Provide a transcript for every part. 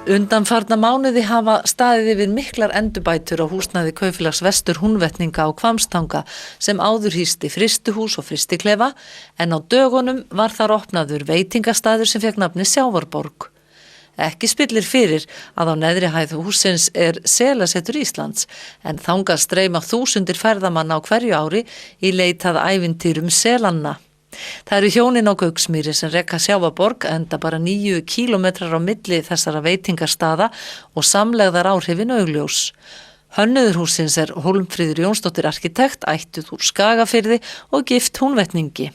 Undanfarna mánuði hafa staðið yfir miklar endurbætur á húsnæði kaupfélags Vestur Húnvetninga á Hvammstanga sem áður hýsti frystihús og frystiklefa en á dögunum var þar opnaður veitingastaður sem fékk nafnið Sjávarborg. Ekki spillir fyrir að á neðri hæð hússins Selasetur Íslands en þangað streyma þúsundir ferðamanna á hverju ári í leit að ævintýrum selanna. Það eru hjónin á Gauksmýri sem reka Sjávarborg enda bara 9 kílómetrar á milli þessara veitingastaða og samlegðar áhrifin augljós. Hönnuður hússins Hólmfríður Jónsdóttir arkitekt, ættuð úr Skagafirði og gift Húnvetningi.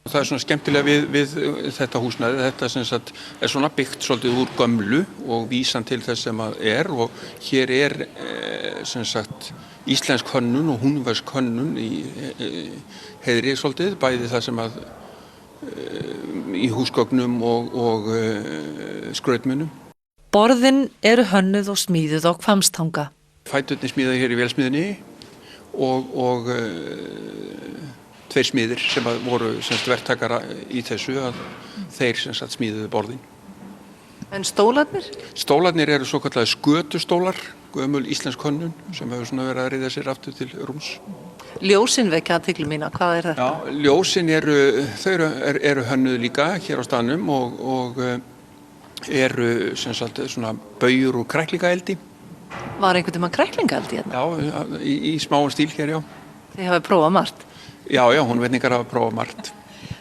Það svona skemmtilega við þetta húsnæði, þetta sem sagt svona byggt svolítið úr gömlu og vísan til þess sem að og hér sem sagt íslensk hönnun og húnversk hönnun í heiðri svolítið, bæði það sem að í húsgögnum og skrautmunum. Borðin eru hönnuð og smíðuð á Hvammstanga. Fæturnir smíðaði hér í vélsmiðjunni og 2 smiðir sem að voru verktakara í þessu að þeir smíðuðu borðin. En stólarnir? Stólarnir eru svo kallaði skötustólar, gömul íslensk hönnun sem hefur verið að reiða sér aftur til rúms. Ljósin vekja athygli mína, hvað þetta? Já, ljósin eru hönnuð líka hér á staðnum og eru svona baugur úr kræklingaeldi. Var einhvern tímann kræklingaeldi hérna? Já, í smáum stíl hér, já. Þið hafið prófað margt? Já, Húnvetningar hafa prófað margt.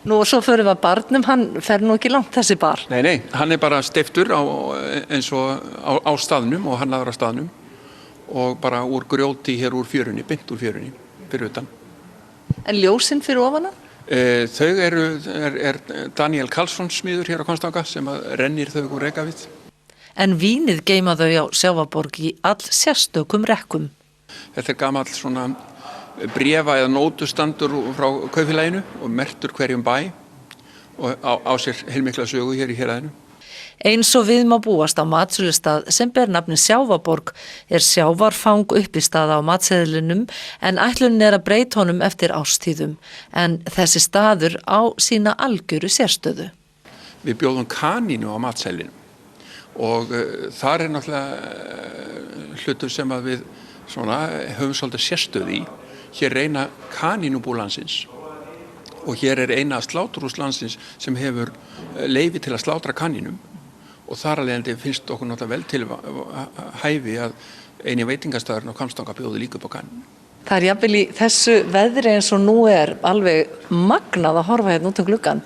Nú og svo förum við að barnum, hann fer nú ekki langt þessi bar. Nei, hann bara steyptur eins og á staðnum og hannaður á staðnum og bara úr grjóti hér úr fjörunni, beint úr fjörunni, fyrir utan. En ljósin fyrir ofan hann? Þau er Daniel Karlsson smiður hér á Hvammstanga sem rennir þau úr Reykjavík. En vínið geyma þau á Sjávarborg í all sérstökum rekkum. Þetta gamall svona bréfa eða nótustandur frá kaupfélaginu og merktur hverjum bæ og á sér heilmikla sögu hér í héraðinu. Eins og við má búast á matsölustað sem ber nafnið Sjávarborg sjávarfang uppistaða á matseðlinum en ætlunin að breyta honum eftir árstíðum en þessi staður á sína algjöru sérstöðu. Við bjóðum kanínu á matseðlinum og þar náttúrulega hlutur sem að við höfum svolítið sérstöðu í. Hér eina kanínubú landsins og hér eina sláturhús landsins sem hefur leyfi til að slátra kanínum og þar alveg finnst okkur náttúrulega vel til hæfi að eini veitingastaðurinn á Hvammstanga bjóði líka upp á kanínum. Það jafnvel í þessu veðri eins og nú alveg magnað að horfa hérna út um gluggann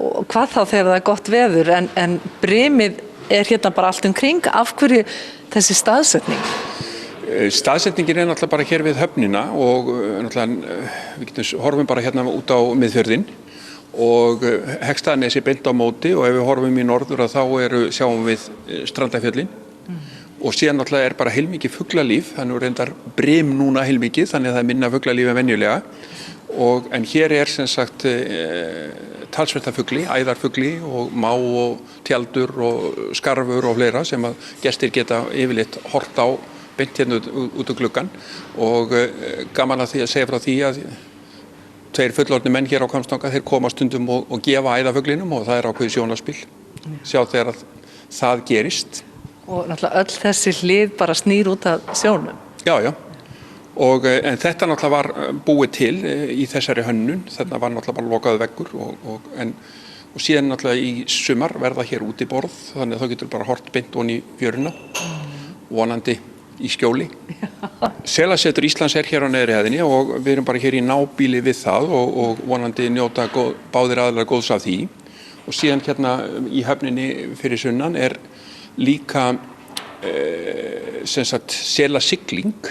og hvað þá þegar það gott veður en brimið hérna bara allt kring, af hverju þessi staðsetning? Staðsetningin náttúrulega bara hér við höfnina og við horfum bara hérna út á miðfjörðinn og Hegstaðanesi beint á móti og ef við horfum í norður þá sjáum við Strandafjöllin og síðan náttúrulega bara heilmikið fuglalíf, þannig reyndar brim núna heilmikið, þannig að það minna fuglalíf en venjulega en hér sem sagt talsverta fugli, æðarfugli og má og tjaldur og skarfur og fleira sem að gestir geta yfirleitt hort á beint hérna út úr gluggan og gaman að því að segja frá því að 2 fullorðnir menn hér á Hvammstanga þeir koma stundum og gefa æðarfuglinum og það ákveðið sjónarspil sjá þegar það gerist. Og náttúrulega öll þessi hlið bara snýr út af sjónum. Já, og en þetta náttúrulega var búið til í þessari hönnun, þetta var náttúrulega bara lokaður veggur og síðan náttúrulega í sumar verða hér útiborð þannig að þá getur bara hort beint ofan í fjöruna vonandi í skjóli. Selasetur Íslands hér á neðri hæðinni og við erum bara hér í nábýli við það og vonandi njóta báðir aðilar góðs af því og síðan hérna í höfninni fyrir sunnan líka sem sagt selasigling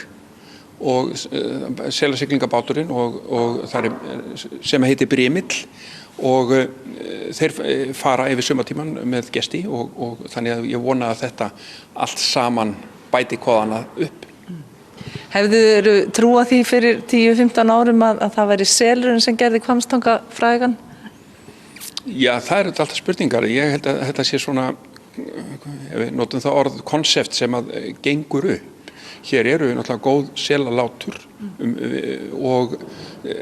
og selasiglingabáturinn og það sem heitir Brimill og þeir fara yfir sumartíman með gesti og þannig að ég vona að þetta allt saman bæti hvaðana upp. Hefðu trúað því fyrir 10-15 árum að það væri selurinn sem gerði Hvammstanga frægan? Já, það alltaf spurningar. Ég held að þetta sé svona, ef við notum það orð, konsept sem að gengur upp. Hér eru náttúrulega góð selalátur og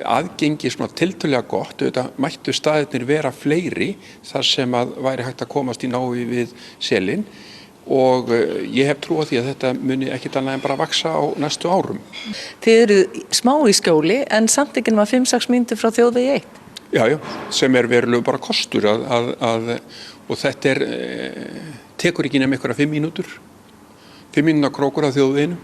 aðgengi svona tiltölulega gott. Auðvitað mættu staðirnir vera fleiri þar sem að væri hægt að komast í návi við selin. og ég hef trú á því að þetta muni ekkit annað en bara vaksa á næstu árum. Þið eru smá í skjóli en samt ekki nema 5-6 mínútur frá þjóðvegi 1. Já, sem verulega bara kostur og þetta tekur ekki nema einhverja 5 mínútur. 5 mínúna krókur af þjóðveginum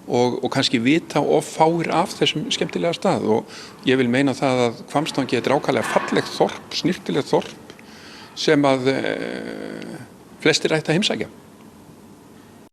og kannski vita of fáir af þessum skemmtilega stað og ég vil meina það að Hvammstangi er ákaflega fallegt þorp, snyrtilegt þorp sem að flestir ætti að heimsækja.